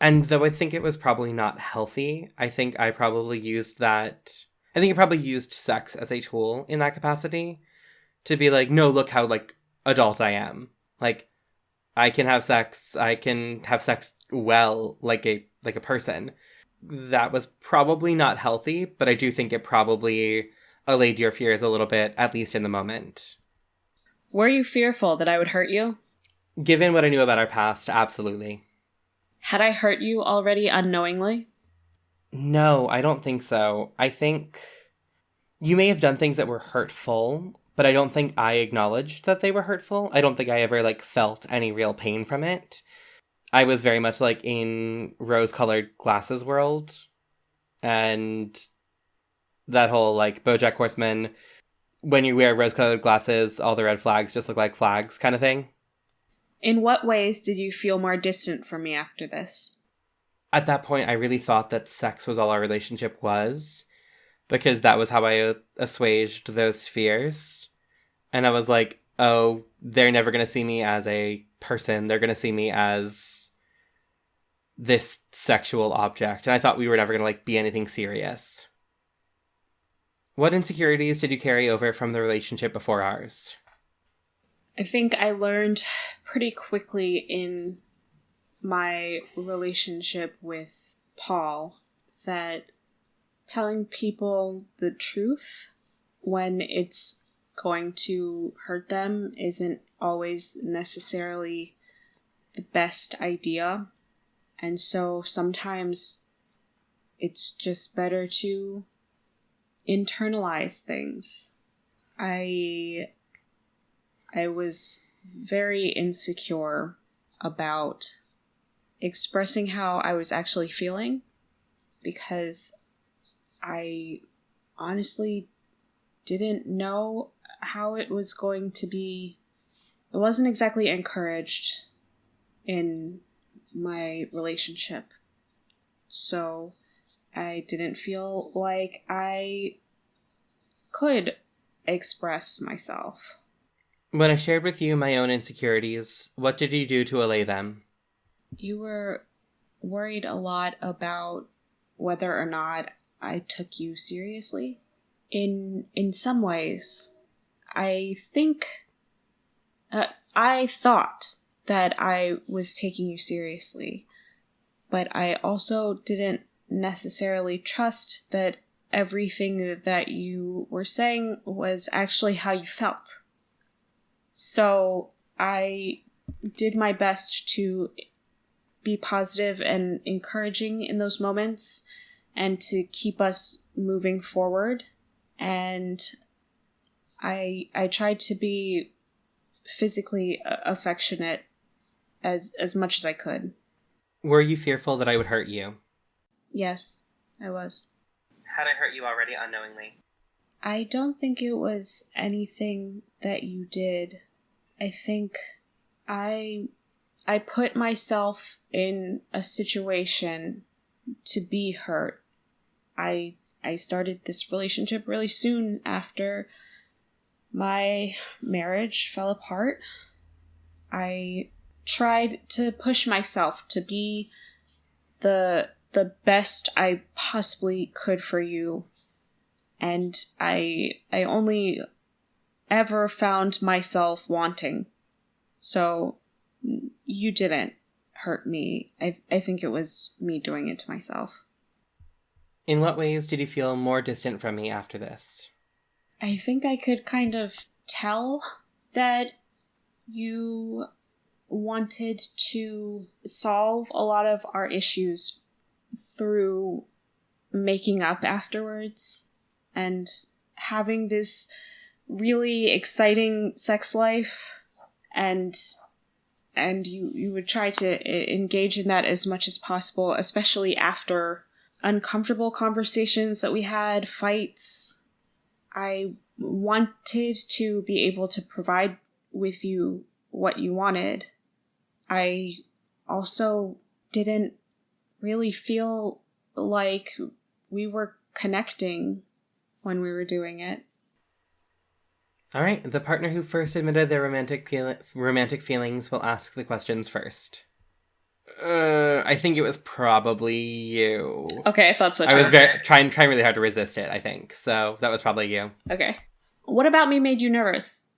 And though I think it was probably not healthy, I think I probably used that. I think I probably used sex as a tool in that capacity to be like, no, look how like adult I am. Like, I can have sex well, like a person. That was probably not healthy, but I do think it probably allayed your fears a little bit, at least in the moment. Were you fearful that I would hurt you? Given what I knew about our past, absolutely. Had I hurt you already unknowingly? No, I don't think so. I think you may have done things that were hurtful, but I don't think I acknowledged that they were hurtful. I don't think I ever, like, felt any real pain from it. I was very much, like, in rose-colored glasses world, and that whole, like, BoJack Horseman, when you wear rose-colored glasses, all the red flags just look like flags kind of thing. In what ways did you feel more distant from me after this? At that point, I really thought that sex was all our relationship was, because that was how I assuaged those fears. And I was like, oh, they're never going to see me as a person. They're going to see me as this sexual object. And I thought we were never going to, like, be anything serious. What insecurities did you carry over from the relationship before ours? I think I learned pretty quickly in my relationship with Paul that telling people the truth when it's going to hurt them isn't always necessarily the best idea. And so sometimes it's just better to internalize things. I was very insecure about expressing how I was actually feeling because I honestly didn't know how it was going to be. It wasn't exactly encouraged in my relationship. So I didn't feel like I could express myself. When I shared with you my own insecurities, what did you do to allay them? You were worried a lot about whether or not I took you seriously. In some ways, I think I thought that I was taking you seriously. but I also didn't necessarily trust that everything that you were saying was actually how you felt. So I did my best to be positive and encouraging in those moments and to keep us moving forward. And I tried to be physically affectionate as much as I could. Were you fearful that I would hurt you? Yes, I was. Had I hurt you already unknowingly? I don't think it was anything that you did. I think I put myself in a situation to be hurt. I started this relationship really soon after my marriage fell apart. I tried to push myself to be the best I possibly could for you. And I only ever found myself wanting. So you didn't hurt me. I think it was me doing it to myself. In what ways did you feel more distant from me after this? I think I could kind of tell that you wanted to solve a lot of our issues through making up afterwards and having this really exciting sex life, and you would try to engage in that as much as possible, especially after uncomfortable conversations that we had, fights. I wanted to be able to provide with you what you wanted. I also didn't really feel like we were connecting when we were doing it. All right, the partner who first admitted their romantic feelings will ask the questions first. I think it was probably you. Okay, I thought so too. I was trying really hard to resist it, I think. So that was probably you. Okay. What about me made you nervous?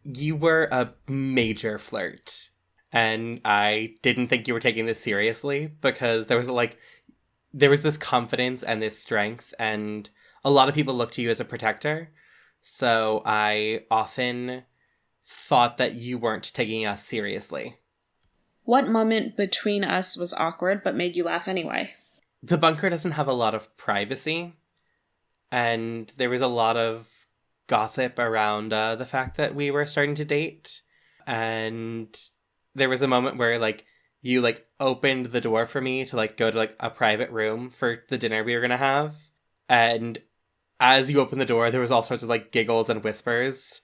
You were a major flirt. And I didn't think you were taking this seriously because there was this confidence and this strength, and a lot of people look to you as a protector. So I often thought that you weren't taking us seriously. What moment between us was awkward but made you laugh anyway? The bunker doesn't have a lot of privacy, and there was a lot of gossip around the fact that we were starting to date, and there was a moment where you opened the door for me to go to a private room for the dinner we were gonna have, and as you opened the door there was all sorts of giggles and whispers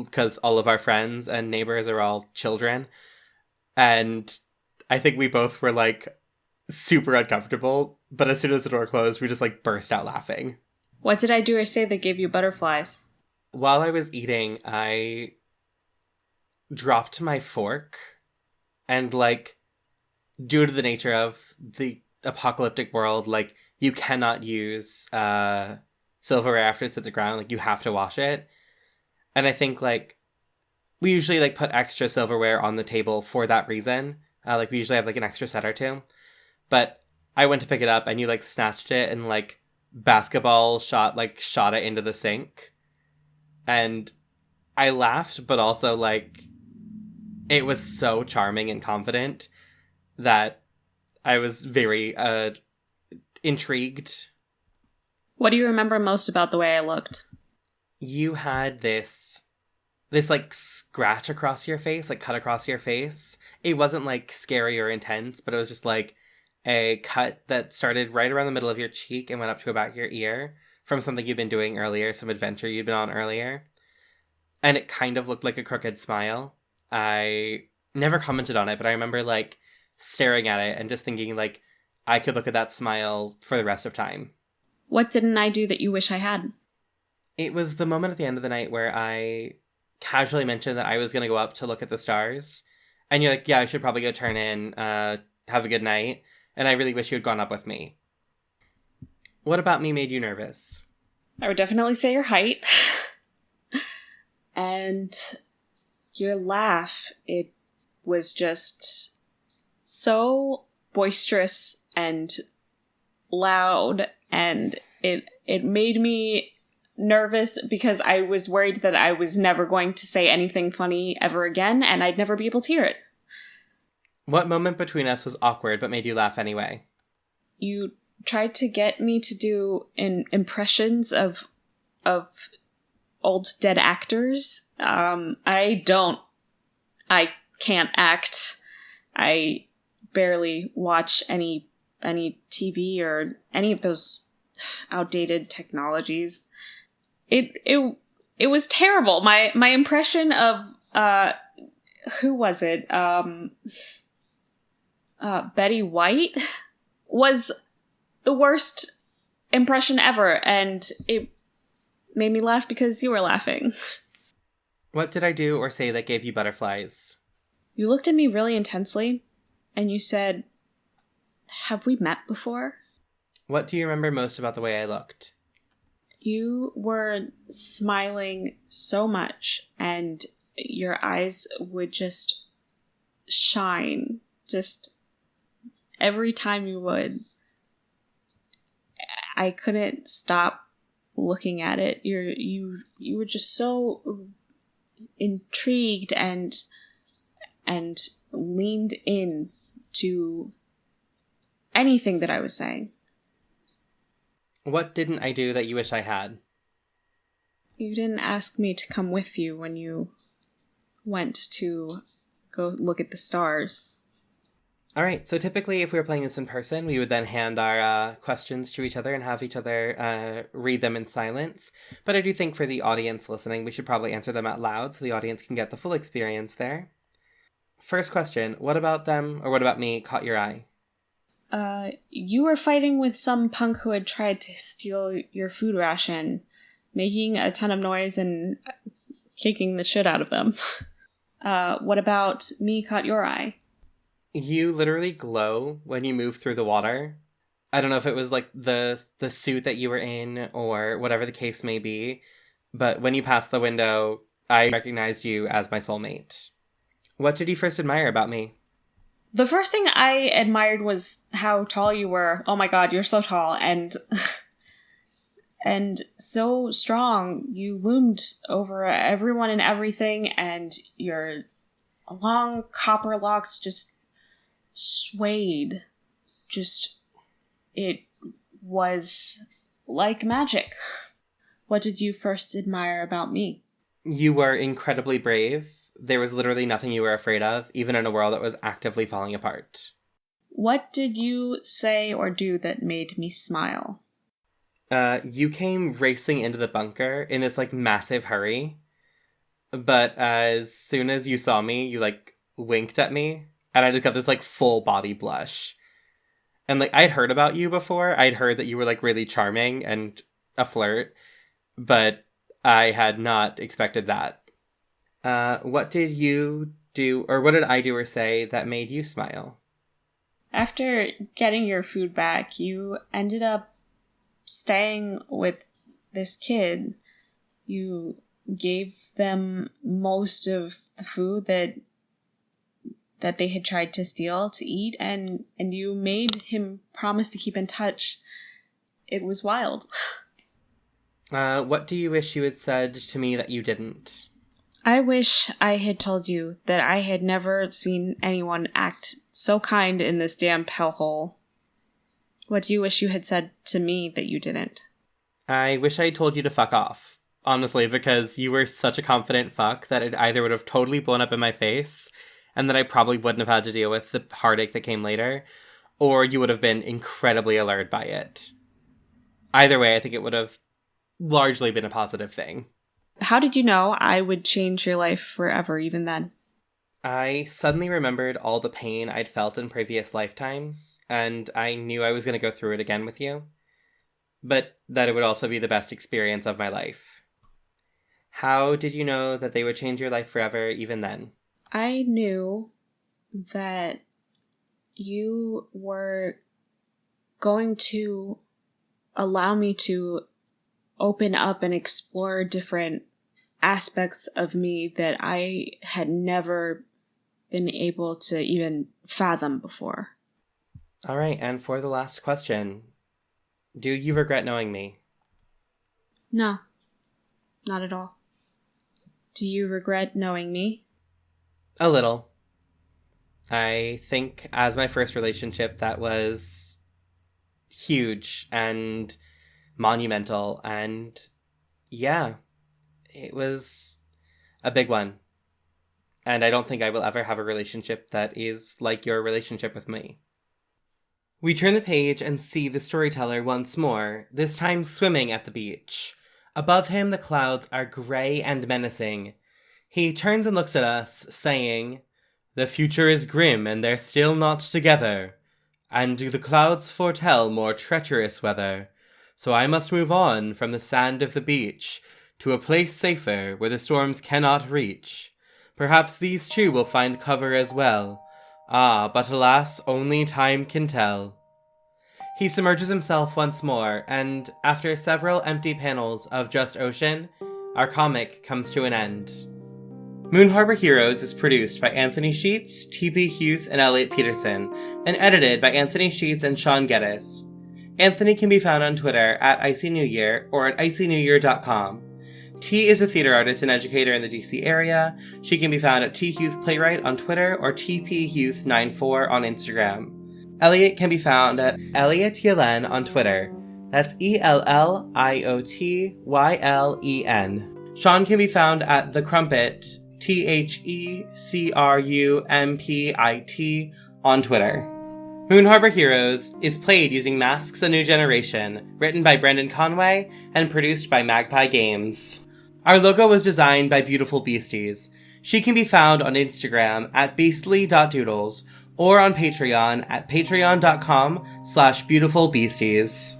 because all of our friends and neighbors are all children, and I think we both were super uncomfortable, but as soon as the door closed we just burst out laughing. What did I do or say that gave you butterflies? While I was eating, I dropped my fork, and due to the nature of the apocalyptic world, you cannot use silverware after it's at the ground. You have to wash it. And I think we usually put extra silverware on the table for that reason. We usually have an extra set or two. But I went to pick it up and you snatched it and basketball shot it into the sink. And I laughed, but also it was so charming and confident that I was very intrigued. What do you remember most about the way I looked? You had this scratch across your face, cut across your face. It wasn't scary or intense, but it was just a cut that started right around the middle of your cheek and went up to about your ear from something you'd been doing earlier, some adventure you'd been on earlier. And it kind of looked like a crooked smile. I never commented on it, but I remember staring at it and just thinking I could look at that smile for the rest of time. What didn't I do that you wish I had? It was the moment at the end of the night where I casually mentioned that I was going to go up to look at the stars. And you're yeah, I should probably go turn in, have a good night. And I really wish you had gone up with me. What about me made you nervous? I would definitely say your height. And your laugh, it was just so boisterous and loud, and it made me nervous because I was worried that I was never going to say anything funny ever again, and I'd never be able to hear it. What moment between us was awkward but made you laugh anyway? You tried to get me to do impressions of old dead actors. I can't act. I barely watch any TV or any of those outdated technologies. It was terrible. My impression of who was it? Betty White was the worst impression ever, and it made me laugh because you were laughing. What did I do or say that gave you butterflies? You looked at me really intensely, and you said, "Have we met before?" What do you remember most about the way I looked? You were smiling so much, and your eyes would just shine, just every time you would. I couldn't stop looking at it. You were just so intrigued and leaned in to anything that I was saying. What didn't I do that you wish I had? You didn't ask me to come with you when you went to go look at the stars. All right, so typically if we were playing this in person, we would then hand our questions to each other and have each other read them in silence. But I do think for the audience listening, we should probably answer them out loud so the audience can get the full experience there. First question, what about them, or what about me, caught your eye? You were fighting with some punk who had tried to steal your food ration, making a ton of noise and kicking the shit out of them. What about me caught your eye? You literally glow when you move through the water. I don't know if it was like the suit that you were in or whatever the case may be, but when you passed the window, I recognized you as my soulmate. What did you first admire about me? The first thing I admired was how tall you were. Oh my god, you're so tall and and so strong. You loomed over everyone and everything, and your long copper locks just swayed. It was like magic. What did you first admire about me? You were incredibly brave. There was literally nothing you were afraid of, even in a world that was actively falling apart. What did you say or do that made me smile? You came racing into the bunker in this, massive hurry. But as soon as you saw me, you, winked at me. And I just got this, full body blush. And, I'd heard about you before. I'd heard that you were, really charming and a flirt. But I had not expected that. What did you do, or what did I do or say that made you smile? After getting your food back, you ended up staying with this kid. You gave them most of the food that they had tried to steal to eat, and you made him promise to keep in touch. It was wild. What do you wish you had said to me that you didn't? I wish I had told you that I had never seen anyone act so kind in this damn hellhole. What do you wish you had said to me that you didn't? I wish I had told you to fuck off. Honestly, because you were such a confident fuck that it either would have totally blown up in my face, and that I probably wouldn't have had to deal with the heartache that came later, or you would have been incredibly allured by it. Either way, I think it would have largely been a positive thing. How did you know I would change your life forever even then? I suddenly remembered all the pain I'd felt in previous lifetimes, and I knew I was going to go through it again with you. But that it would also be the best experience of my life. How did you know that they would change your life forever even then? I knew that you were going to allow me to open up and explore different aspects of me that I had never been able to even fathom before. All right, and for the last question, do you regret knowing me? No, not at all. Do you regret knowing me? A little. I think as my first relationship, that was huge and monumental, and yeah, it was a big one. And I don't think I will ever have a relationship that is like your relationship with me. We turn the page and see the storyteller once more, this time swimming at the beach. Above him, the clouds are gray and menacing. He turns and looks at us, saying, "The future is grim, and they're still not together. And do the clouds foretell more treacherous weather? So I must move on from the sand of the beach to a place safer where the storms cannot reach. Perhaps these two will find cover as well. Ah, but alas, only time can tell." He submerges himself once more, and after several empty panels of just ocean, our comic comes to an end. Moon Harbor Heroes is produced by Anthony Sheets, T.P. Huth, and Elliot Peterson, and edited by Anthony Sheets and Sean Geddes. Anthony can be found on Twitter at IcyNewYear or at icynewyear.com. T is a theater artist and educator in the DC area. She can be found at T Huth Playwright on Twitter or TPHuth94 on Instagram. Elliot can be found at Elliot Ylen on Twitter. That's ELLIOTYLEN. Sean can be found at The Crumpit, THECRUMPIT on Twitter. Moon Harbor Heroes is played using Masks: A New Generation, written by Brendan Conway and produced by Magpie Games. Our logo was designed by Beautiful Beasties. She can be found on Instagram at beastly.doodles or on Patreon at patreon.com/beautifulbeasties.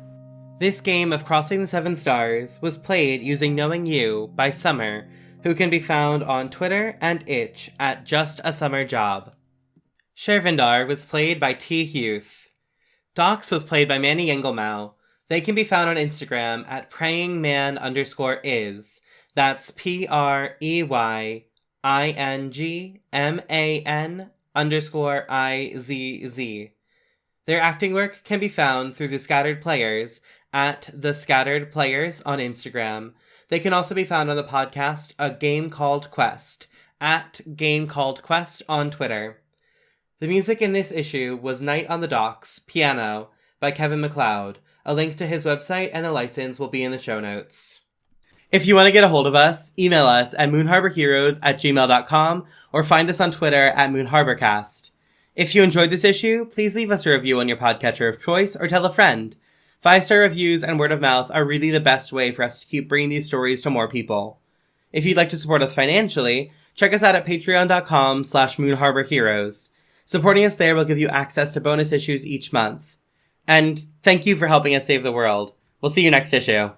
This game of Crossing the Seven Stars was played using Knowing You by Summer, who can be found on Twitter and Itch at Just a Summer Job. Shervindar was played by T. Huth. Dox was played by Mani Yangilmau. They can be found on Instagram at prayingman_is. That's PREYINGMAN_IZZ. Their acting work can be found through The Scattered Players at The Scattered Players on Instagram. They can also be found on the podcast A Game Called Quest at Game Called Quest on Twitter. The music in this issue was Night on the Docks, Piano, by Kevin MacLeod. A link to his website and the license will be in the show notes. If you want to get a hold of us, email us at moonharborheroes@gmail.com or find us on Twitter at moonharborcast. If you enjoyed this issue, please leave us a review on your podcatcher of choice or tell a friend. 5-star reviews and word of mouth are really the best way for us to keep bringing these stories to more people. If you'd like to support us financially, check us out at patreon.com/moonharborheroes. Supporting us there will give you access to bonus issues each month. And thank you for helping us save the world. We'll see you next issue.